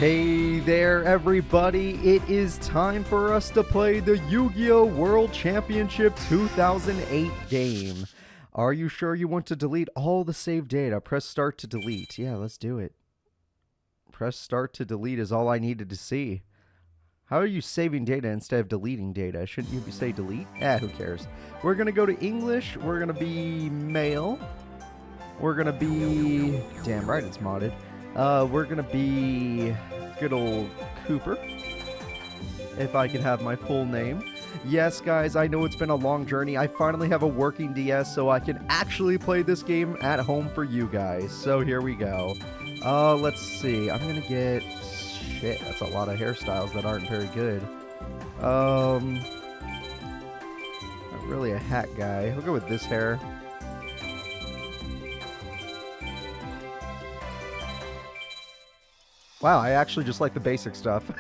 Hey there, everybody. It is time for us to play the Yu-Gi-Oh! World Championship 2008 game. Are you sure you want to delete all the saved data? Press start to delete. Yeah, let's do it. Press start to delete is all I needed to see. How are you saving data instead of deleting data? Shouldn't you say delete? Who cares? We're going to go to English. We're going to be male. We're going to be... Damn right, it's modded. We're going to be good old Cooper, if I could have my full name. Yes, guys, I know it's been a long journey. I finally have a working DS, so I can actually play this game at home for you guys. So here we go. Let's see. I'm going to get... Shit, that's a lot of hairstyles that aren't very good. Not really a hat guy. We'll go with this hair. Wow, I actually just like the basic stuff.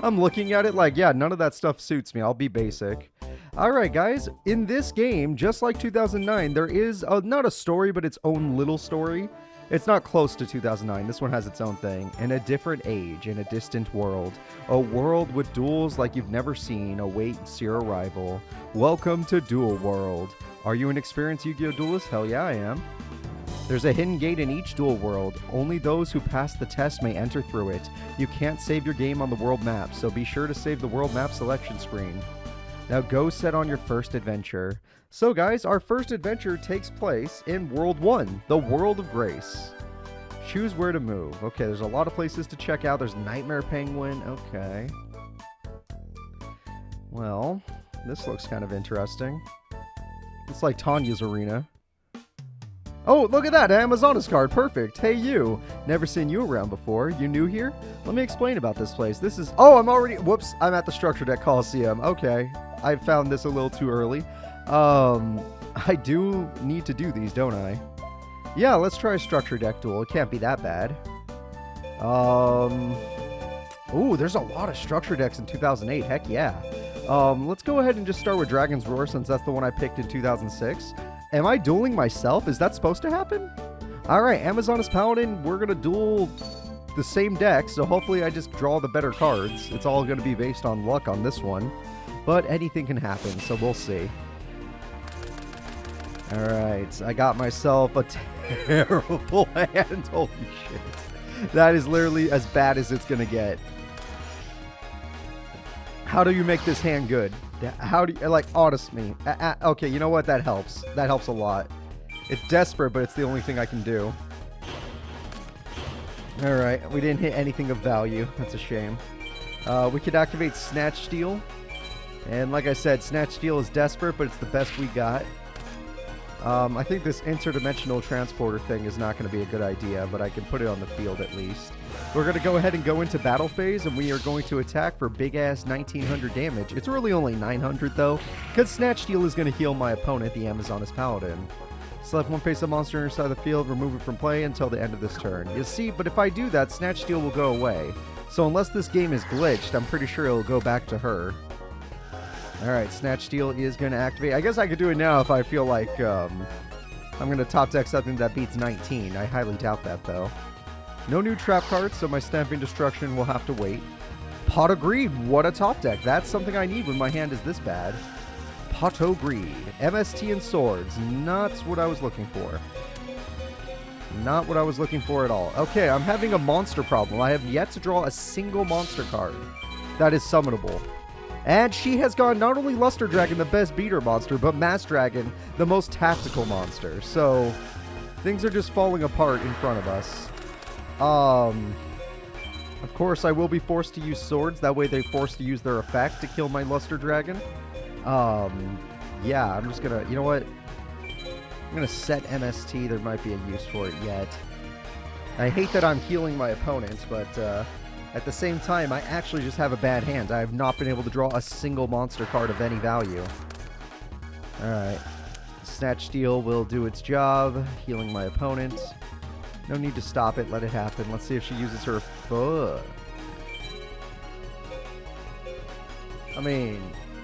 I'm looking at it like, yeah, none of that stuff suits me. I'll be basic. Alright, guys. In this game, just like 2009, there is not a story, but its own little story. It's not close to 2009. This one has its own thing. In a different age, in a distant world. A world with duels like you've never seen awaits your arrival. Welcome to Duel World. Are you an experienced Yu-Gi-Oh! Duelist? Hell yeah, I am. There's a hidden gate in each duel world. Only those who pass the test may enter through it. You can't save your game on the world map, so be sure to save the world map selection screen. Now go set on your first adventure. So guys, our first adventure takes place in World 1, the World of Grace. Choose where to move. Okay, there's a lot of places to check out. There's Nightmare Penguin. Okay. Well, this looks kind of interesting. It's like Tanya's arena. Oh, look at that, Amazonas card, perfect. Hey you, never seen you around before. You new here? Let me explain about this place. This is, oh, I'm already, whoops, I'm at the Structure Deck Coliseum. Okay, I found this a little too early. I do need to do these, don't I? Yeah, let's try a Structure Deck duel. It can't be that bad. Ooh, there's a lot of Structure Decks in 2008, heck yeah. Let's go ahead and just start with Dragon's Roar since that's the one I picked in 2006. Am I dueling myself? Is that supposed to happen? Alright, Amazonas Paladin, we're going to duel the same deck, so hopefully I just draw the better cards. It's all going to be based on luck on this one. But anything can happen, so we'll see. Alright, I got myself a terrible hand. Holy shit. That is literally as bad as it's going to get. How do you make this hand good? How do you, like, honestly, okay, you know what? That helps. That helps a lot. It's desperate, but it's the only thing I can do. Alright, we didn't hit anything of value. That's a shame. We could activate Snatch Steal. And like I said, Snatch Steal is desperate, but it's the best we got. I think this interdimensional transporter thing is not going to be a good idea, but I can put it on the field at least. We're going to go ahead and go into battle phase, and we are going to attack for big-ass 1900 damage. It's really only 900, though, because Snatch Steal is going to heal my opponent, the Amazonas Paladin. Select one face-up monster inside the field, remove it from play until the end of this turn. You see, but if I do that, Snatch Steal will go away. So unless this game is glitched, I'm pretty sure it'll go back to her. Alright, Snatch Steal is going to activate. I guess I could do it now if I feel like I'm going to top deck something that beats 19. I highly doubt that, though. No new trap cards, so my Stamping Destruction will have to wait. Pot of Greed, what a top deck. That's something I need when my hand is this bad. Pot of Greed. MST and Swords. Not what I was looking for. Not what I was looking for at all. Okay, I'm having a monster problem. I have yet to draw a single monster card that is summonable. And she has gone not only Luster Dragon, the best beater monster, but Mass Dragon, the most tactical monster. So, things are just falling apart in front of us. Of course, I will be forced to use swords. That way they're forced to use their effect to kill my Luster Dragon. Yeah, I'm just gonna... You know what? I'm gonna set MST. There might be a use for it yet. I hate that I'm healing my opponents, but, at the same time, I actually just have a bad hand. I have not been able to draw a single monster card of any value. Alright. Snatch Steal will do its job, healing my opponent. No need to stop it. Let it happen. Let's see if she uses her foot. I mean,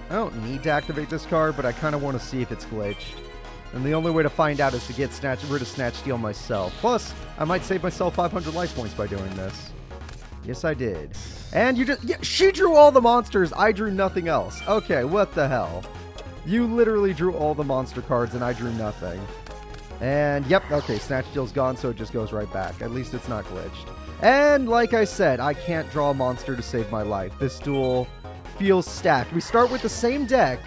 I don't need to activate this card, but I kind of want to see if it's glitched. And the only way to find out is to get rid of Snatch Steal myself. Plus, I might save myself 500 life points by doing this. Yes, I did. And you just... Yeah, she drew all the monsters. I drew nothing else. Okay, what the hell? You literally drew all the monster cards, and I drew nothing. And, yep, okay, Snatch Deal's gone, so it just goes right back. At least it's not glitched. And, like I said, I can't draw a monster to save my life. This duel feels stacked. We start with the same deck,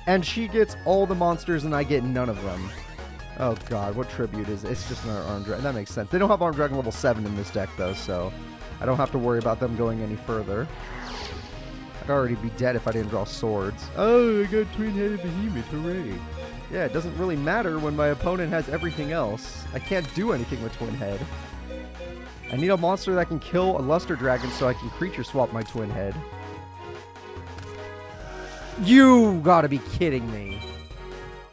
and she gets all the monsters, and I get none of them. Oh, God, what tribute is it? It's just another Arm Dragon. That makes sense. They don't have Arm Dragon level 7 in this deck, though, so I don't have to worry about them going any further. I'd already be dead if I didn't draw swords. Oh, I got Twin-Headed Behemoth, hooray. Yeah, it doesn't really matter when my opponent has everything else. I can't do anything with Twin Head. I need a monster that can kill a Luster Dragon so I can creature swap my Twin Head. You gotta be kidding me.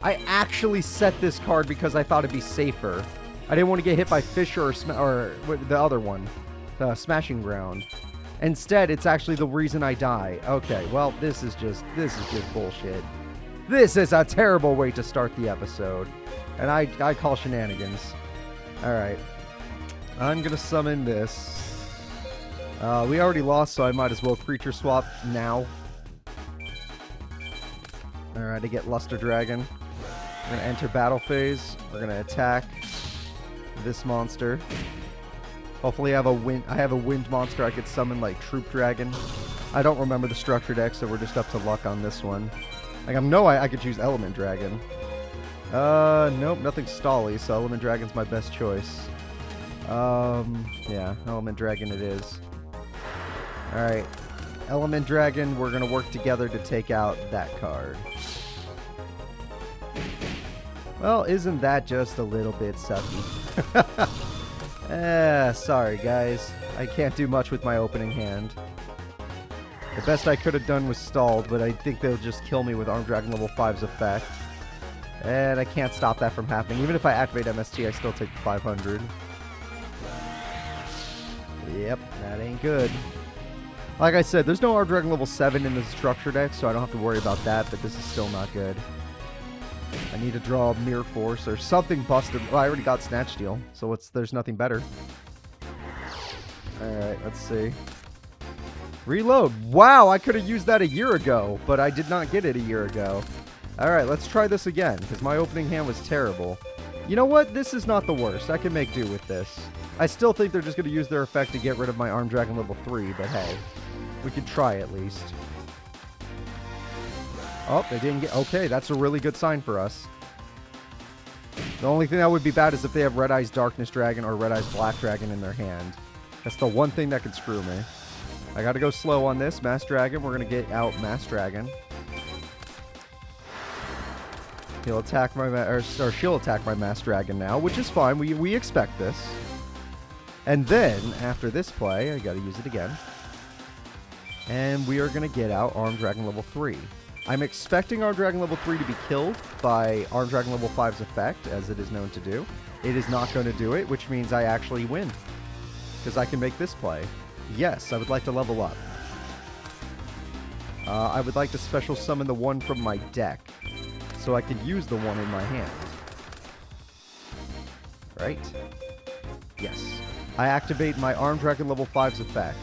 I actually set this card because I thought it'd be safer. I didn't want to get hit by Fisher or the other one, the Smashing Ground. Instead, it's actually the reason I die. Okay, well, this is just bullshit. This is a terrible way to start the episode. And I call shenanigans. Alright. I'm going to summon this. We already lost, so I might as well creature swap now. Alright, I get Luster Dragon. We're going to enter battle phase. We're going to attack this monster. Hopefully I have a wind monster I could summon, like Troop Dragon. I don't remember the structure deck, so we're just up to luck on this one. Like, I could choose Element Dragon. Nope, nothing Stally, so Element Dragon's my best choice. Yeah, Element Dragon it is. Alright. Element Dragon, we're gonna work together to take out that card. Well, isn't that just a little bit sucky? Sorry guys. I can't do much with my opening hand. The best I could have done was stalled, but I think they'll just kill me with Arm Dragon level 5's effect. And I can't stop that from happening. Even if I activate MST, I still take the 500. Yep, that ain't good. Like I said, there's no Arm Dragon level 7 in the structure deck, so I don't have to worry about that, but this is still not good. I need to draw Mirror Force or something busted. Well, I already got Snatch Steal, so there's nothing better. Alright, let's see. Reload. Wow, I could have used that a year ago, but I did not get it a year ago. Alright, let's try this again, because my opening hand was terrible. You know what? This is not the worst. I can make do with this. I still think they're just going to use their effect to get rid of my Arm Dragon level 3, but hey. We can try at least. Oh, they didn't get... Okay, that's a really good sign for us. The only thing that would be bad is if they have Red Eyes Darkness Dragon or Red Eyes Black Dragon in their hand. That's the one thing that could screw me. I gotta go slow on this. Mass Dragon. We're gonna get out Mass Dragon. He'll attack my... or she'll attack my Mass Dragon now, which is fine. We expect this. And then, after this play, I gotta use it again. And we are gonna get out Arm Dragon level 3. I'm expecting Arm Dragon level 3 to be killed by Arm Dragon level 5's effect, as it is known to do. It is not going to do it, which means I actually win. Because I can make this play. Yes, I would like to level up. I would like to special summon the one from my deck, so I can use the one in my hand. Right? Yes. I activate my Arm Dragon level 5's effect.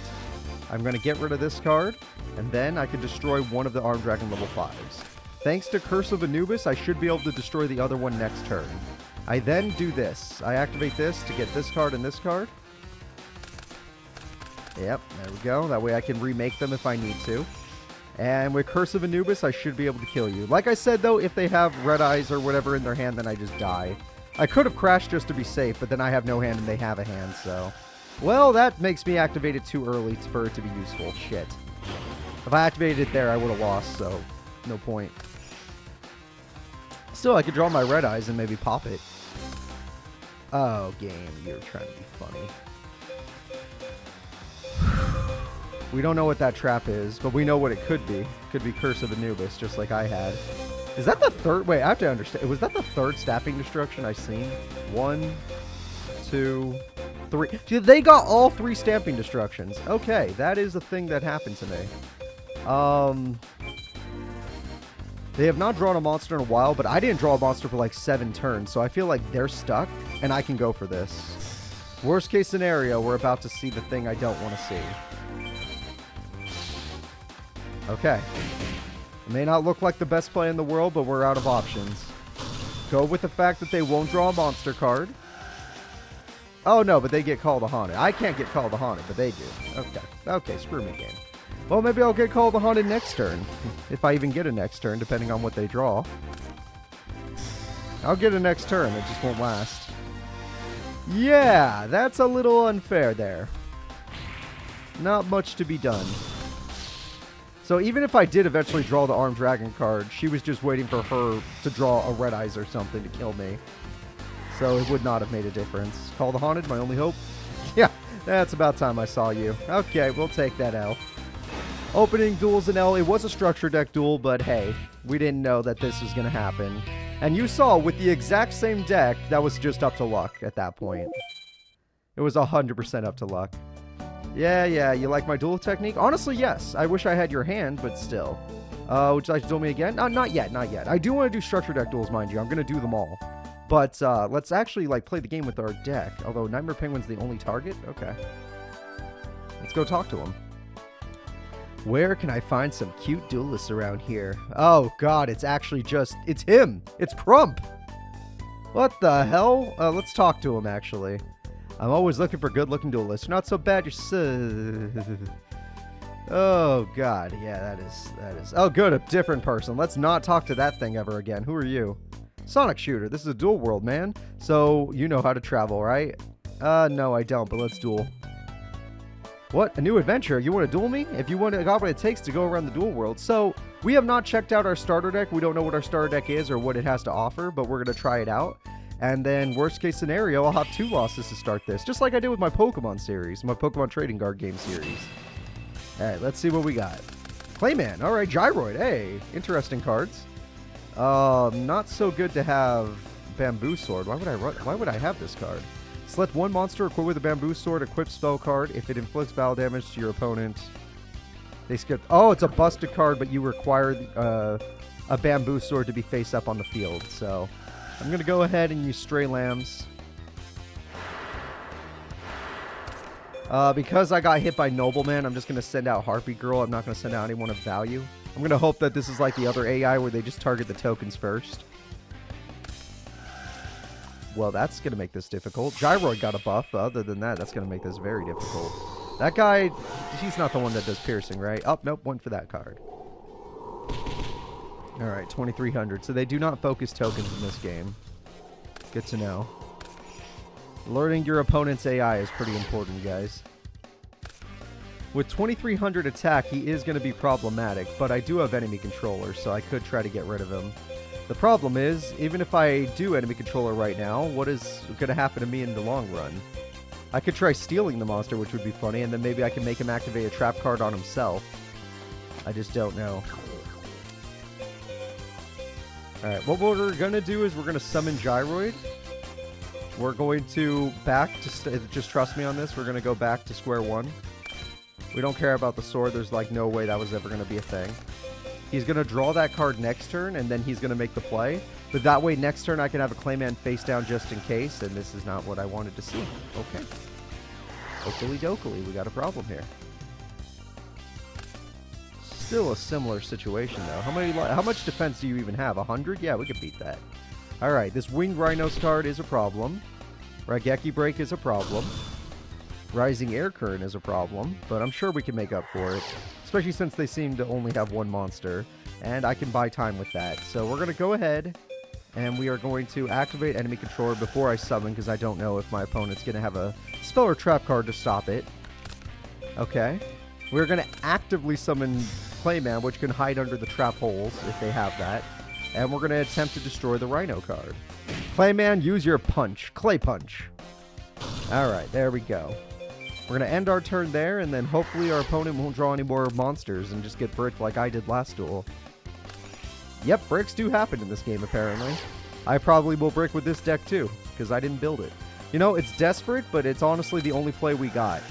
I'm going to get rid of this card, and then I can destroy one of the Arm Dragon level 5s. Thanks to Curse of Anubis, I should be able to destroy the other one next turn. I then do this. I activate this to get this card and this card. Yep, there we go. That way I can remake them if I need to. And with Curse of Anubis, I should be able to kill you. Like I said, though, if they have Red Eyes or whatever in their hand, then I just die. I could have crashed just to be safe, but then I have no hand and they have a hand, so... Well, that makes me activate it too early for it to be useful. Shit. If I activated it there, I would have lost, so no point. Still, I could draw my Red Eyes and maybe pop it. Oh, game, you're trying to be funny. We don't know what that trap is, but we know what it could be. It could be Curse of Anubis, just like I had. Is that the third? Wait, I have to understand. Was that the third Stamping Destruction I've seen? 1, 2, 3. Dude, they got all 3 Stamping Destructions. Okay, that is a thing that happened to me. They have not drawn a monster in a while, but I didn't draw a monster for like 7 turns, so I feel like they're stuck, and I can go for this. Worst case scenario, we're about to see the thing I don't want to see. Okay. It may not look like the best play in the world, but we're out of options. Go with the fact that they won't draw a monster card. Oh, no, but they get called a haunted. I can't get called a haunted, but they do. Okay. Okay, screw me, game. Well, maybe I'll get called a haunted next turn. If I even get a next turn, depending on what they draw. I'll get a next turn. It just won't last. Yeah, that's a little unfair there. Not much to be done. So even if I did eventually draw the Armed Dragon card, she was just waiting for her to draw a Red Eyes or something to kill me. So it would not have made a difference. Call the Haunted, my only hope. Yeah, that's about time I saw you. Okay, we'll take that L. Opening duels in L. It was a structure deck duel, but hey, we didn't know that this was going to happen. And you saw with the exact same deck, that was just up to luck at that point. It was 100% up to luck. Yeah, you like my duel technique? Honestly, yes. I wish I had your hand, but still. Would you like to duel me again? Not yet, not yet. I do want to do structure deck duels, mind you. I'm going to do them all. But let's actually play the game with our deck. Although Nightmare Penguin's the only target? Okay. Let's go talk to him. Where can I find some cute duelists around here? Oh, God, it's actually just... It's him! It's Crump! What the hell? Let's talk to him, actually. I'm always looking for good-looking duelists. You're not so bad, you're so... Oh, God. Yeah, that is... Oh, good, a different person. Let's not talk to that thing ever again. Who are you? Sonic Shooter. This is a duel world, man. So, you know how to travel, right? No, I don't, but let's duel. What? A new adventure? You want to duel me? If you want to, got what it takes to go around the duel world. So, we have not checked out our starter deck. We don't know what our starter deck is or what it has to offer, but we're going to try it out. And then, worst case scenario, I'll have 2 losses to start this. Just like I did with my Pokemon series, my Pokemon Trading Card Game series. Alright, let's see what we got. Clayman. Alright, Gyroid. Hey, interesting cards. Not so good to have Bamboo Sword. Why would I have this card? Select one monster equipped with a Bamboo Sword, equip spell card. If it inflicts battle damage to your opponent, they skip. Oh, it's a busted card, but you require a Bamboo Sword to be face up on the field. So I'm going to go ahead and use Stray Lambs. Because I got hit by Nobleman, I'm just going to send out Harpy Girl. I'm not going to send out anyone of value. I'm going to hope that this is like the other AI where they just target the tokens first. Well, that's going to make this difficult. Gyroid got a buff, but other than that, that's going to make this very difficult. That guy, he's not the one that does piercing, right? Oh, nope, went for that card. Alright, 2,300. So they do not focus tokens in this game. Good to know. Learning your opponent's AI is pretty important, guys. With 2,300 attack, he is going to be problematic, but I do have enemy controller, so I could try to get rid of him. The problem is, even if I do enemy controller right now, what is going to happen to me in the long run? I could try stealing the monster, which would be funny, and then maybe I can make him activate a trap card on himself. I just don't know. Alright, what we're going to do is we're going to summon Gyroid. We're going to just trust me on this, we're going to go back to square one. We don't care about the sword, there's like no way that was ever going to be a thing. He's going to draw that card next turn, and then he's going to make the play. But that way, next turn, I can have a Clayman face down just in case, and this is not what I wanted to see. Okay. Okily dokily, we got a problem here. Still a similar situation, though. How much defense do you even have? 100? Yeah, we could beat that. Alright, this Winged Rhinos card is a problem. Raigeki Break is a problem. Rising Air Current is a problem, but I'm sure we can make up for it. Especially since they seem to only have one monster, and I can buy time with that. So we're going to go ahead, and we are going to activate enemy controller before I summon, because I don't know if my opponent's going to have a spell or trap card to stop it. Okay. We're going to actively summon Clayman, which can hide under the trap holes, if they have that. And we're going to attempt to destroy the Rhino card. Clayman, use your punch. Clay Punch. Alright, there we go. We're going to end our turn there, and then hopefully our opponent won't draw any more monsters and just get bricked like I did last duel. Yep, bricks do happen in this game, apparently. I probably will brick with this deck, too, because I didn't build it. You know, it's desperate, but it's honestly the only play we got.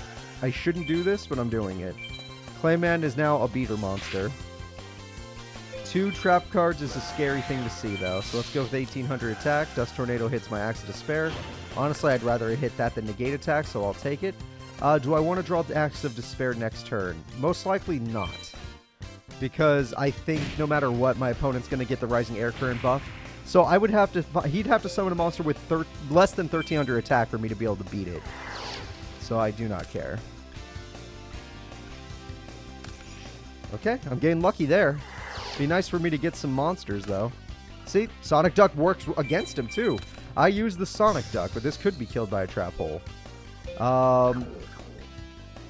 I shouldn't do this, but I'm doing it. Clayman is now a beater monster. 2 trap cards is a scary thing to see, though. So let's go with 1800 attack. Dust Tornado hits my Axe of Despair. Honestly, I'd rather it hit that than negate attack, so I'll take it. Do I want to draw the Axe of Despair next turn? Most likely not. Because I think no matter what, my opponent's going to get the Rising Air Current buff. So I would have to... He'd have to summon a monster with less than 1300 attack for me to be able to beat it. So I do not care. Okay, I'm getting lucky there. Be nice for me to get some monsters, though. See, Sonic Duck works against him, too. I use the Sonic Duck, but this could be killed by a trap hole. We're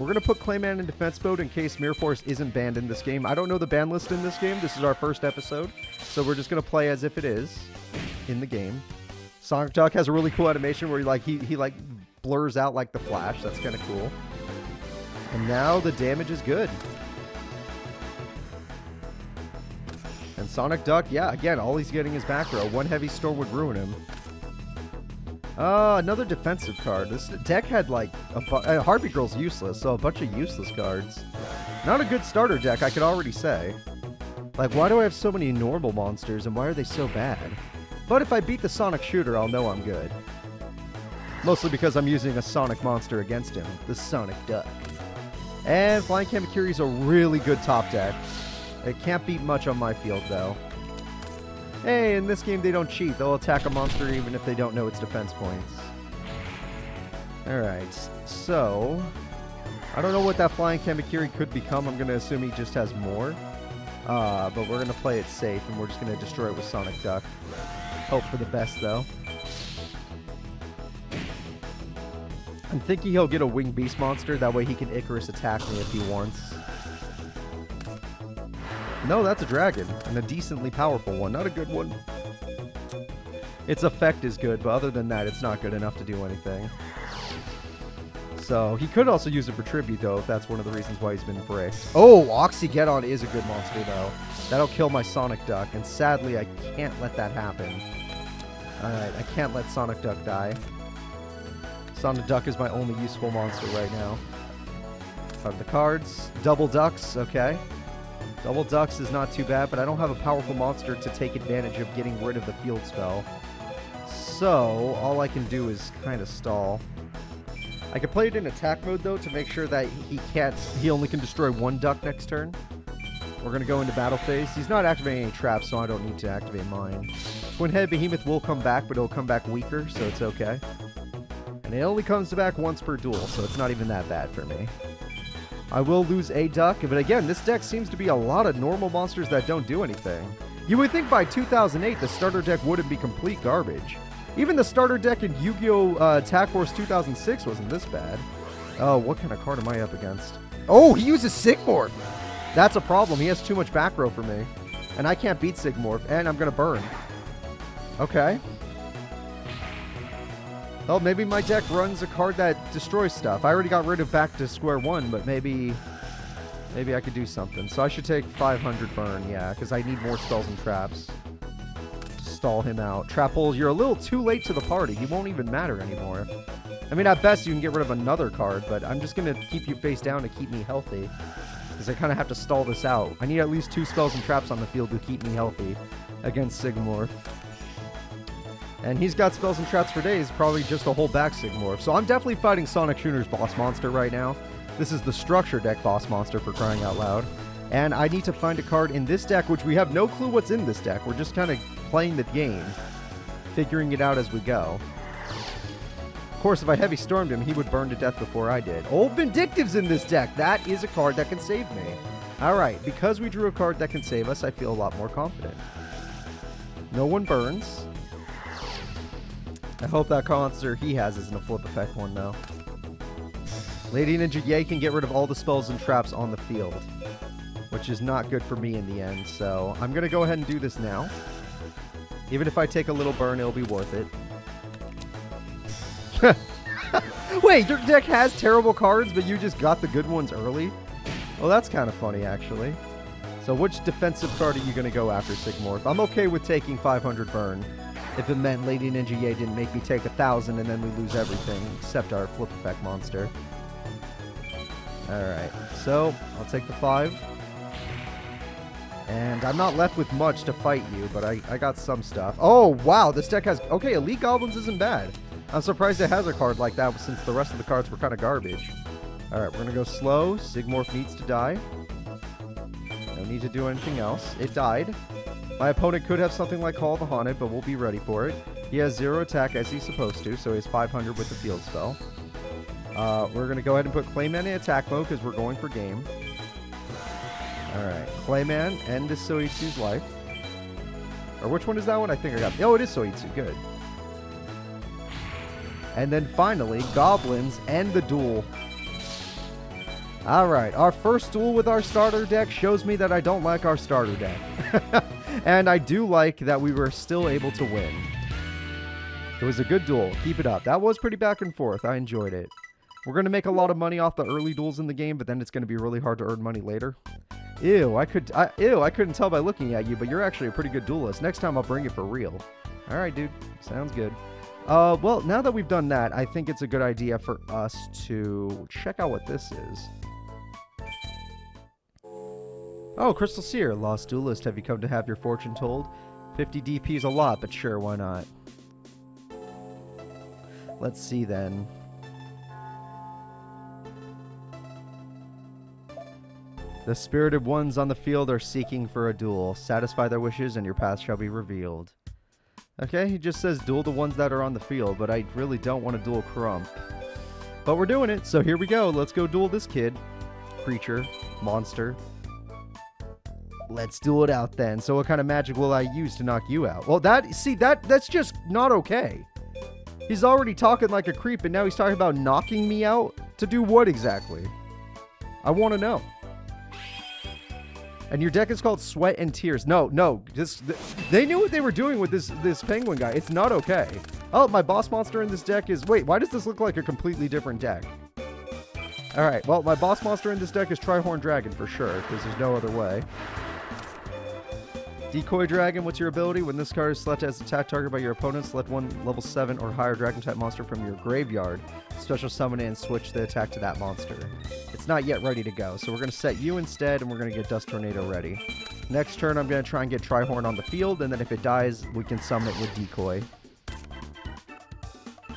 going to put Clayman in defense mode in case Mirror Force isn't banned in this game. I don't know the ban list in this game. This is our first episode, so we're just going to play as if it is in the game. Sonic Duck has a really cool animation where he like blurs out like the Flash. That's kind of cool. And now the damage is good. And Sonic Duck, yeah, again, all he's getting is back row. One Heavy Storm would ruin him. Another defensive card. This deck had like Heartbeat Girl's useless, so a bunch of useless cards. Not a good starter deck, I could already say. Like, why do I have so many normal monsters, and why are they so bad? But if I beat the Sonic Shooter, I'll know I'm good. Mostly because I'm using a Sonic monster against him, the Sonic Duck. And Flying Kamakiri is a really good top deck. It can't beat much on my field, though. Hey, in this game, they don't cheat. They'll attack a monster even if they don't know its defense points. Alright, so... I don't know what that Flying Kamakiri could become. I'm going to assume he just has more. But we're going to play it safe, and we're just going to destroy it with Sonic Duck. Hope for the best, though. I'm thinking he'll get a Winged Beast monster. That way he can Icarus attack me if he wants. No, that's a dragon, and a decently powerful one, not a good one. Its effect is good, but other than that, it's not good enough to do anything. So, he could also use it for tribute, though, if that's one of the reasons why he's been bricked. Oh, Oxygeddon is a good monster, though. That'll kill my Sonic Duck, and sadly, I can't let that happen. Alright, I can't let Sonic Duck die. Sonic Duck is my only useful monster right now. Out of the cards, Double Ducks, okay. Double Ducks is not too bad, but I don't have a powerful monster to take advantage of getting rid of the field spell. So, all I can do is kind of stall. I can play it in attack mode, though, to make sure that he only can destroy one duck next turn. We're going to go into battle phase. He's not activating any traps, so I don't need to activate mine. Twin-Head Behemoth will come back, but it'll come back weaker, so it's okay. And it only comes back once per duel, so it's not even that bad for me. I will lose a duck, but again, this deck seems to be a lot of normal monsters that don't do anything. You would think by 2008 the starter deck wouldn't be complete garbage. Even the starter deck in Yu-Gi-Oh! Attack Force 2006 wasn't this bad. Oh, what kind of card am I up against? Oh, he uses Sigmorph! That's a problem. He has too much back row for me. And I can't beat Sigmorph, and I'm going to burn. Okay. Well, maybe my deck runs a card that destroys stuff. I already got rid of Back to Square One, but maybe I could do something. So I should take 500 burn, yeah, because I need more spells and traps to stall him out. Trap holes, you're a little too late to the party. He won't even matter anymore. I mean, at best, you can get rid of another card, but I'm just going to keep you face down to keep me healthy, because I kind of have to stall this out. I need at least 2 spells and traps on the field to keep me healthy against Sigmorph. And he's got spells and traps for days, probably just to hold back Sigmorph. So I'm definitely fighting Sonic Shooter's boss monster right now. This is the structure deck boss monster, for crying out loud. And I need to find a card in this deck, which we have no clue what's in this deck. We're just kind of playing the game, figuring it out as we go. Of course, if I Heavy Stormed him, he would burn to death before I did. Old Vindictive's in this deck. That is a card that can save me. Alright, because we drew a card that can save us, I feel a lot more confident. No one burns. I hope that monster he has isn't a flip effect one, though. Lady Ninja Yay can get rid of all the spells and traps on the field, which is not good for me in the end, so I'm going to go ahead and do this now. Even if I take a little burn, it'll be worth it. Wait, your deck has terrible cards, but you just got the good ones early? Well, that's kind of funny, actually. So which defensive card are you going to go after, Sigmorph? I'm okay with taking 500 burn. If it meant Lady Ninja Yay didn't make me take 1,000 and then we lose everything, except our flip effect monster. Alright, so I'll take the 5. And I'm not left with much to fight you, but I got some stuff. Oh, wow, this deck has... Okay, Elite Goblins isn't bad. I'm surprised it has a card like that since the rest of the cards were kind of garbage. Alright, we're going to go slow. Sigmorph needs to die. No need to do anything else. It died. My opponent could have something like Call of the Haunted, but we'll be ready for it. He has 0 attack as he's supposed to, so he has 500 with the field spell. We're going to go ahead and put Clayman in attack mode because we're going for game. Alright, Clayman, end is Soitsu's life. Or which one is that one? I think I got... Oh, it is Soitsu. Good. And then finally, Goblins end the duel. Alright, our first duel with our starter deck shows me that I don't like our starter deck. And I do like that we were still able to win. It was a good duel. Keep it up. That was pretty back and forth. I enjoyed it. We're going to make a lot of money off the early duels in the game, but then it's going to be really hard to earn money later. Ew, I couldn't tell by looking at you, but you're actually a pretty good duelist. Next time I'll bring it for real. Alright, dude. Sounds good. Well, now that we've done that, I think it's a good idea for us to check out what this is. Oh, Crystal Seer. Lost Duelist, have you come to have your fortune told? 50 DP is a lot, but sure, why not? Let's see then. The spirited ones on the field are seeking for a duel. Satisfy their wishes and your path shall be revealed. Okay, he just says duel the ones that are on the field, but I really don't want to duel Crump. But we're doing it, so here we go. Let's go duel this kid. Creature. Monster. Let's duel it out then. So what kind of magic will I use to knock you out? Well, that's just not okay. He's already talking like a creep, and now he's talking about knocking me out? To do what exactly? I want to know. And your deck is called Sweat and Tears. No. They knew what they were doing with this penguin guy. It's not okay. Oh, my boss monster in this deck is... Wait, why does this look like a completely different deck? Alright, well, my boss monster in this deck is Trihorn Dragon for sure, because there's no other way. Decoy Dragon, what's your ability? When this card is selected as attack target by your opponent, select one level 7 or higher dragon type monster from your graveyard. Special summon it and switch the attack to that monster. It's not yet ready to go, so we're going to set you instead, and we're going to get Dust Tornado ready. Next turn, I'm going to try and get Trihorn on the field, and then if it dies, we can summon it with Decoy.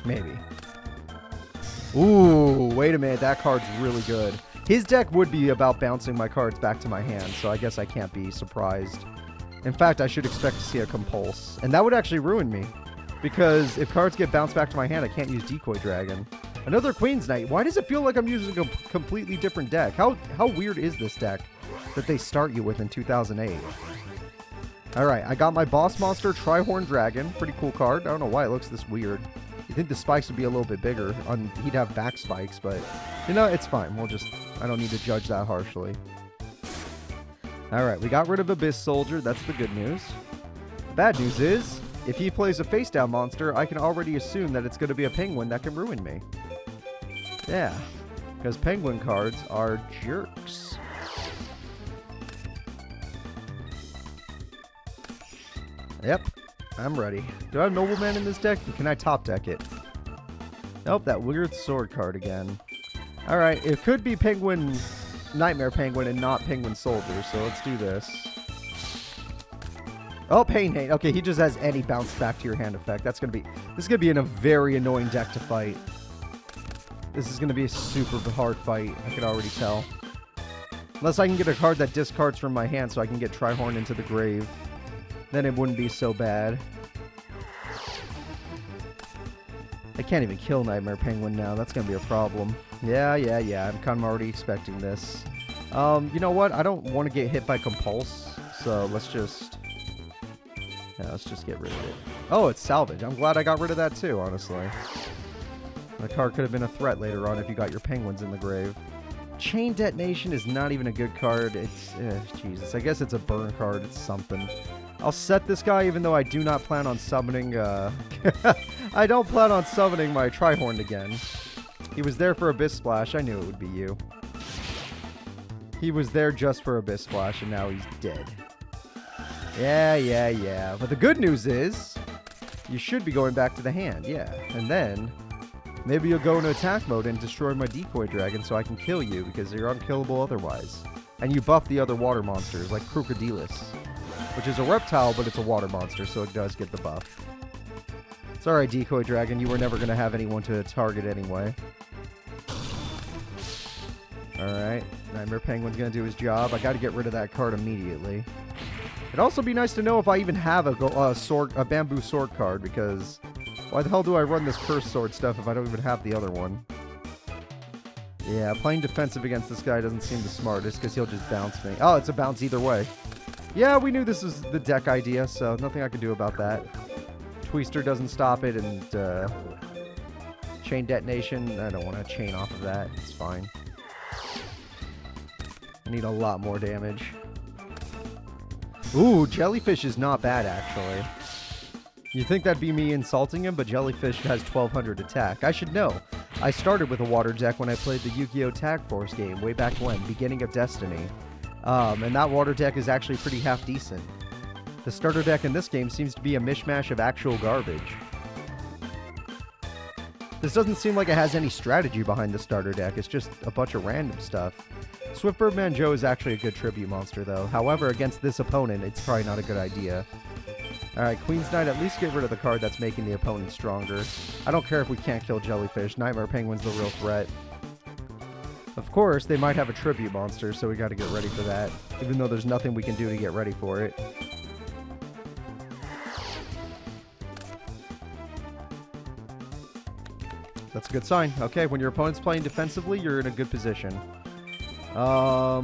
Maybe. Ooh, wait a minute, that card's really good. His deck would be about bouncing my cards back to my hand, so I guess I can't be surprised. In fact, I should expect to see a Compulse. And that would actually ruin me. Because if cards get bounced back to my hand, I can't use Decoy Dragon. Another Queen's Knight. Why does it feel like I'm using a completely different deck? How weird is this deck that they start you with in 2008? Alright, I got my boss monster, Trihorn Dragon. Pretty cool card. I don't know why it looks this weird. You think the spikes would be a little bit bigger. He'd have back spikes, but... You know, it's fine. I don't need to judge that harshly. Alright, we got rid of Abyss Soldier. That's the good news. Bad news is, if he plays a face-down monster, I can already assume that it's going to be a penguin that can ruin me. Yeah, because penguin cards are jerks. Yep, I'm ready. Do I have Nobleman in this deck? Can I top deck it? Nope, that weird sword card again. Alright, it could be Penguin... Nightmare Penguin and not Penguin Soldier, so let's do this. Oh, Pain Hate. Okay, he just has any bounce back to your hand effect. This is gonna be in a very annoying deck to fight. This is gonna be a super hard fight, I can already tell. Unless I can get a card that discards from my hand so I can get Trihorn into the grave. Then it wouldn't be so bad. I can't even kill Nightmare Penguin now. That's gonna be a problem. Yeah. I'm kind of already expecting this. You know what? I don't want to get hit by Compulse, so let's just get rid of it. Oh, it's Salvage. I'm glad I got rid of that too, honestly. The card could have been a threat later on if you got your penguins in the grave. Chain Detonation is not even a good card. It's... Jesus. I guess it's a burn card. It's something. I'll set this guy even though I do not plan on summoning... I don't plan on summoning my Trihorn again. He was there for Abyss Splash. I knew it would be you. He was there just for Abyss Splash, and now he's dead. Yeah. But the good news is, you should be going back to the hand, yeah. And then, maybe you'll go into attack mode and destroy my Decoy Dragon so I can kill you, because you're unkillable otherwise. And you buff the other water monsters, like Crocodilus, which is a reptile, but it's a water monster, so it does get the buff. It's alright, Decoy Dragon. You were never going to have anyone to target anyway. Alright. Nightmare Penguin's going to do his job. I got to get rid of that card immediately. It'd also be nice to know if I even have a bamboo sword card, because why the hell do I run this cursed sword stuff if I don't even have the other one? Yeah, playing defensive against this guy doesn't seem the smartest, because he'll just bounce me. Oh, it's a bounce either way. Yeah, we knew this was the deck idea, so nothing I can do about that. Twister doesn't stop it, and chain detonation, I don't want to chain off of that. It's fine. I need a lot more damage. Ooh, Jellyfish is not bad, actually. You'd think that'd be me insulting him, but Jellyfish has 1200 attack. I should know. I started with a water deck when I played the Yu-Gi-Oh! Tag Force game way back when, beginning of Destiny. And that water deck is actually pretty half decent. The starter deck in this game seems to be a mishmash of actual garbage. This doesn't seem like it has any strategy behind the starter deck. It's just a bunch of random stuff. Swift Birdman Joe is actually a good tribute monster, though. However, against this opponent, it's probably not a good idea. Alright, Queen's Knight, at least get rid of the card that's making the opponent stronger. I don't care if we can't kill Jellyfish. Nightmare Penguin's the real threat. Of course, they might have a tribute monster, so we gotta get ready for that. Even though there's nothing we can do to get ready for it. That's a good sign. Okay, when your opponent's playing defensively, you're in a good position. I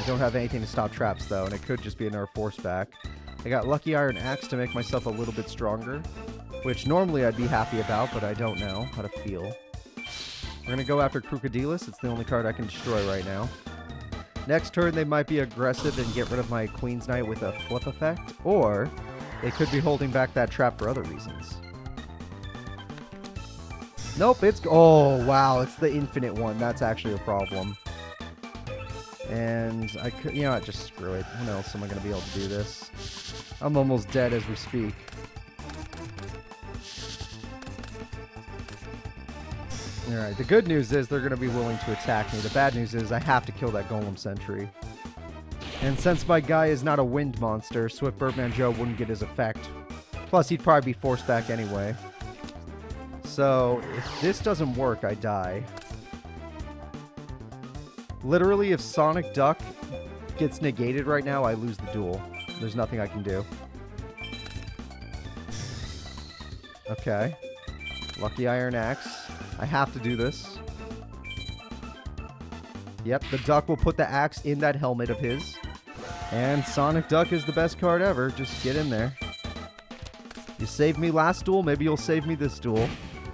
don't have anything to stop traps, though, and it could just be another force back. I got Lucky Iron Axe to make myself a little bit stronger, which normally I'd be happy about, but I don't know how to feel. We're going to go after Crocodilus. It's the only card I can destroy right now. Next turn, they might be aggressive and get rid of my Queen's Knight with a flip effect, or they could be holding back that trap for other reasons. Nope, it's... Oh, wow, it's the infinite one. That's actually a problem. And I could... You know what, just screw it. When else am I going to be able to do this? I'm almost dead as we speak. Alright, the good news is they're going to be willing to attack me. The bad news is I have to kill that Golem Sentry. And since my guy is not a wind monster, Swift Birdman Joe wouldn't get his effect. Plus, he'd probably be forced back anyway. So, if this doesn't work, I die. Literally, if Sonic Duck gets negated right now, I lose the duel. There's nothing I can do. Okay. Lucky Iron Axe. I have to do this. Yep, the duck will put the axe in that helmet of his. And Sonic Duck is the best card ever. Just get in there. You saved me last duel, maybe you'll save me this duel.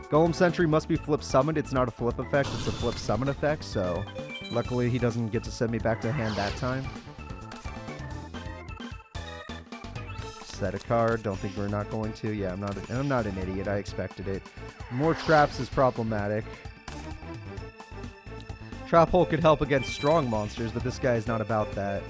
Golem Sentry must be flip summoned. It's not a flip effect, it's a flip summon effect, so luckily he doesn't get to send me back to hand that time. Set a card. Don't think we're not going to. Yeah, I'm not an idiot. I expected it. More traps is problematic. Trap Hole could help against strong monsters, but this guy is not about that.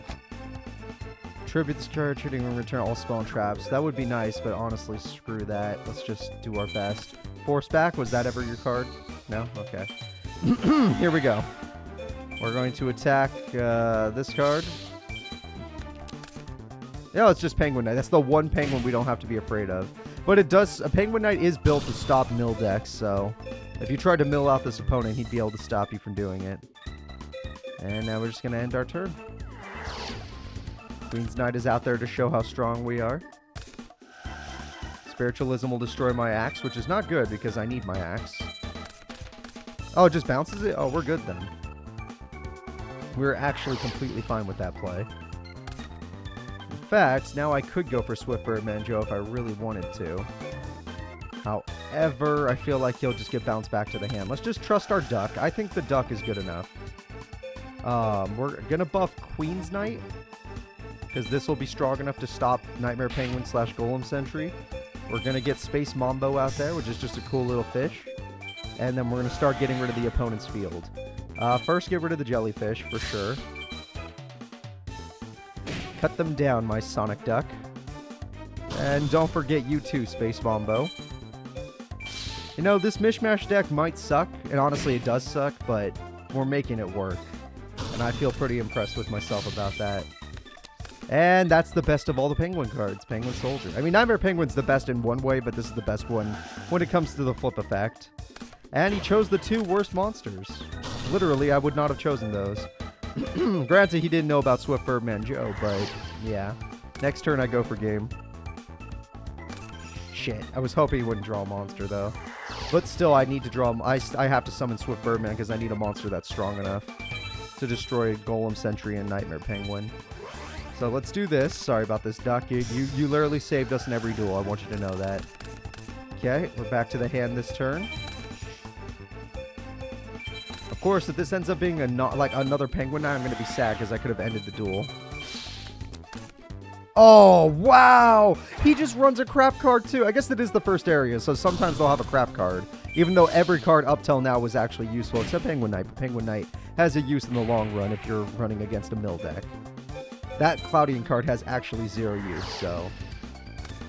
Tribute this card, treating and return all spawn traps. That would be nice, but honestly, screw that. Let's just do our best. Force back, was that ever your card? No? Okay. Here we go. We're going to attack this card. Yeah, it's just Penguin Knight. That's the one Penguin we don't have to be afraid of. But it does... A Penguin Knight is built to stop mill decks, so... If you tried to mill out this opponent, he'd be able to stop you from doing it. And now we're just going to end our turn. Queen's Knight is out there to show how strong we are. Spiritualism will destroy my axe, which is not good because I need my axe. Oh, it just bounces it? Oh, we're good then. We're actually completely fine with that play. In fact, now I could go for Swift Birdman Joe if I really wanted to. However, I feel like he'll just get bounced back to the hand. Let's just trust our duck. I think the duck is good enough. We're going to buff Queen's Knight, because this will be strong enough to stop Nightmare Penguin / Golem Sentry. We're going to get Space Mambo out there, which is just a cool little fish. And then we're going to start getting rid of the opponent's field. First, get rid of the Jellyfish, for sure. Cut them down, my Sonic Duck. And don't forget you too, Space Mambo. You know, this Mishmash deck might suck, and honestly it does suck, but we're making it work. And I feel pretty impressed with myself about that. And that's the best of all the Penguin cards, Penguin Soldier. I mean, Nightmare Penguin's the best in one way, but this is the best one when it comes to the flip effect. And he chose the 2 worst monsters. Literally, I would not have chosen those. Granted, he didn't know about Swift Birdman Joe, but yeah. Next turn, I go for game. Shit, I was hoping he wouldn't draw a monster, though. But still, I need to draw... I have to summon Swift Birdman because I need a monster that's strong enough to destroy Golem Sentry and Nightmare Penguin. So let's do this. Sorry about this, Doc. You literally saved us in every duel. I want you to know that. Okay, we're back to the hand this turn. Of course, if this ends up being another Penguin, I'm going to be sad because I could have ended the duel. Oh, wow! He just runs a crap card, too. I guess that is the first area, so sometimes they'll have a crap card. Even though every card up till now was actually useful, except Penguin Knight. But Penguin Knight has a use in the long run if you're running against a mill deck. That Cloudian card has actually 0 use, so...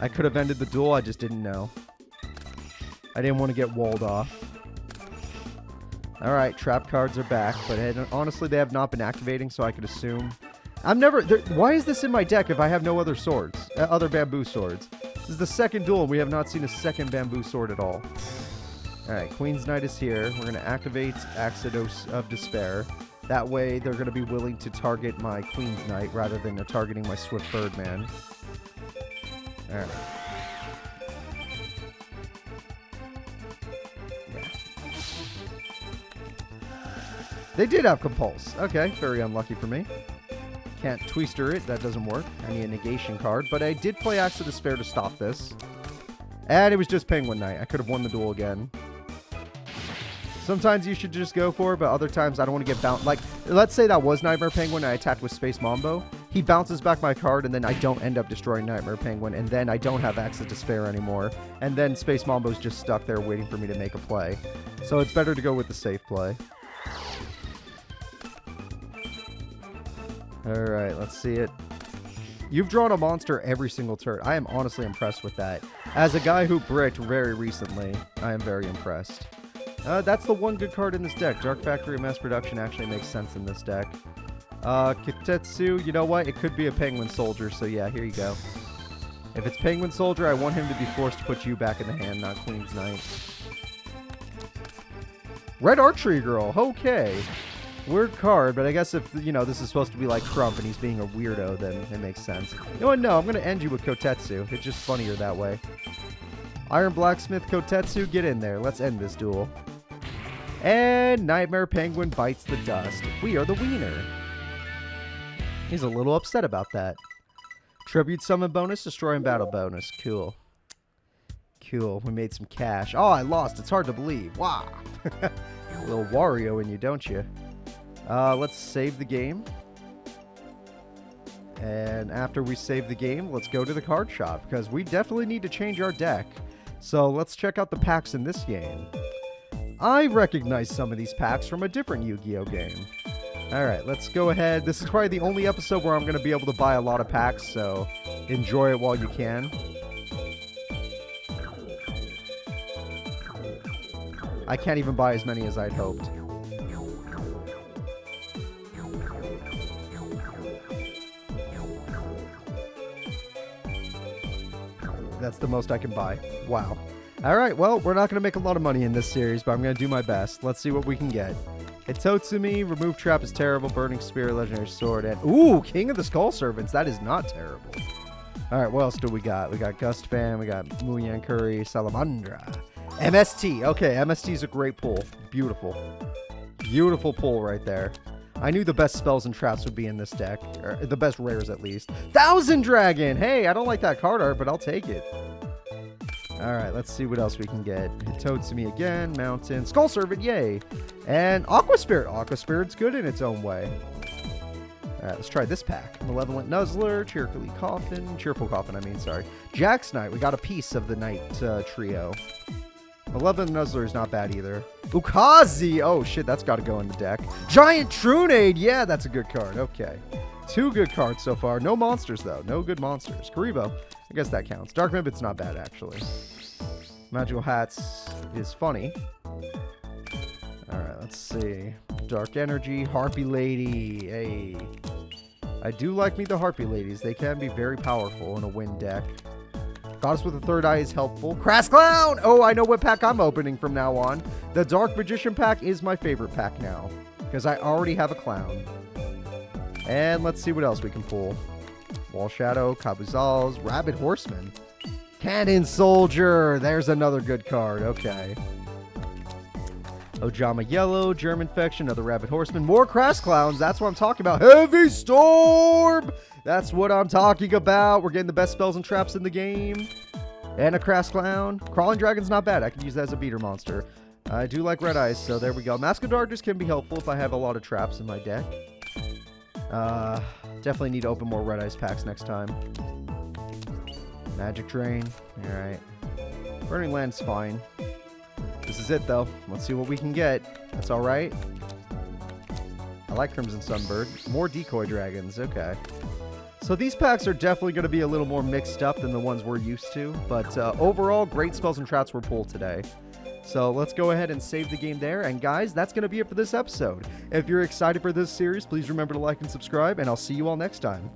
I could have ended the duel, I just didn't know. I didn't want to get walled off. Alright, trap cards are back, but honestly they have not been activating, so I could assume... why is this in my deck if I have no other swords? Other bamboo swords? This is the second duel, and we have not seen a second bamboo sword at all. Alright, Queen's Knight is here. We're going to activate Axedos of Despair. That way, they're going to be willing to target my Queen's Knight rather than targeting my Swift Birdman. Alright. Yeah. They did have Compulse. Okay, very unlucky for me. Can't Twister it. That doesn't work. I need a negation card. But I did play Axe of Despair to stop this. And it was just Penguin Knight. I could have won the duel again. Sometimes you should just go for it, but other times I don't want to get bounced. Like, let's say that was Nightmare Penguin. I attacked with Space Mambo. He bounces back my card, and then I don't end up destroying Nightmare Penguin, and then I don't have Axe of Despair anymore. And then Space Mambo's just stuck there waiting for me to make a play. So it's better to go with the safe play. Alright, let's see it. You've drawn a monster every single turn. I am honestly impressed with that. As a guy who bricked very recently, I am very impressed. That's the one good card in this deck. Dark Factory of Mass Production actually makes sense in this deck. Kitetsu, you know what? It could be a Penguin Soldier, so yeah, here you go. If it's Penguin Soldier, I want him to be forced to put you back in the hand, not Queen's Knight. Red Archery Girl, okay. Weird card, but I guess if, you know, this is supposed to be like Crump and he's being a weirdo, then it makes sense. You know what? No, I'm going to end you with Kotetsu. It's just funnier that way. Iron Blacksmith Kotetsu, get in there. Let's end this duel. And Nightmare Penguin bites the dust. We are the wiener. He's a little upset about that. Tribute summon bonus, destroy and battle bonus. Cool. Cool. We made some cash. Oh, I lost. It's hard to believe. Wow. A little Wario in you, don't you? Let's save the game. And after we save the game, let's go to the card shop because we definitely need to change our deck. So let's check out the packs in this game. I recognize some of these packs from a different Yu-Gi-Oh game. Alright, let's go ahead. This is probably the only episode where I'm going to be able to buy a lot of packs, so enjoy it while you can. I can't even buy as many as I'd hoped. That's the most I can buy. Wow. Alright, well, we're not going to make a lot of money in this series, but I'm going to do my best. Let's see what we can get. Hitotsumi, Remove Trap is terrible, Burning Spear, Legendary Sword, and... Ooh, King of the Skull Servants, that is not terrible. Alright, what else do we got? We got Gust Fan, we got Muyan Curry, Salamandra. MST, okay, MST is a great pull. Beautiful. Beautiful pull right there. I knew the best spells and traps would be in this deck. Or the best rares, at least. Thousand Dragon! Hey, I don't like that card art, but I'll take it. Alright, let's see what else we can get. Hitotsumi again, Mountain, Skull Servant, yay! And Aqua Spirit. Aqua Spirit's good in its own way. Alright, let's try this pack. Malevolent Nuzzler, Cheerful Coffin, I mean, sorry. Jack's Knight, we got a piece of the Knight trio. Malevolent Nuzzler is not bad either. Ukazi! Oh shit, that's got to go in the deck. Giant Trunade! Yeah, that's a good card. Okay. 2 good cards so far. No monsters, though. No good monsters. Karibo. I guess that counts. Dark Mibbit's not bad, actually. Magical Hats is funny. Alright, Let's see. Dark Energy, Harpy Lady. Hey. I do like me the Harpy Ladies. They can be very powerful in a wind deck. Goddess with the third eye is helpful. Crass Clown! Oh, I know what pack I'm opening from now on. The Dark Magician pack is my favorite pack now, because I already have a clown. And let's see what else we can pull. Wall Shadow, Kabuzals, Rabid Horseman. Cannon Soldier! There's another good card. Okay. Ojama Yellow, Germ Infection, another Rabid Horseman, more Crass Clowns. That's what I'm talking about. Heavy Storm! That's what I'm talking about. We're getting the best spells and traps in the game. And a Crass Clown. Crawling Dragon's not bad. I could use that as a beater monster. I do like Red Eyes, so there we go. Mask of Darkness can be helpful if I have a lot of traps in my deck. Definitely need to open more Red Eyes packs next time. Magic Drain. Alright. Burning Land's fine. This is it, though. Let's see what we can get. That's alright. I like Crimson Sunbird. More Decoy Dragons. Okay. So these packs are definitely going to be a little more mixed up than the ones we're used to. But overall, great spells and traps were pulled today. So let's go ahead and save the game there. And guys, that's going to be it for this episode. If you're excited for this series, please remember to like and subscribe. And I'll see you all next time.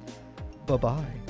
Bye-bye.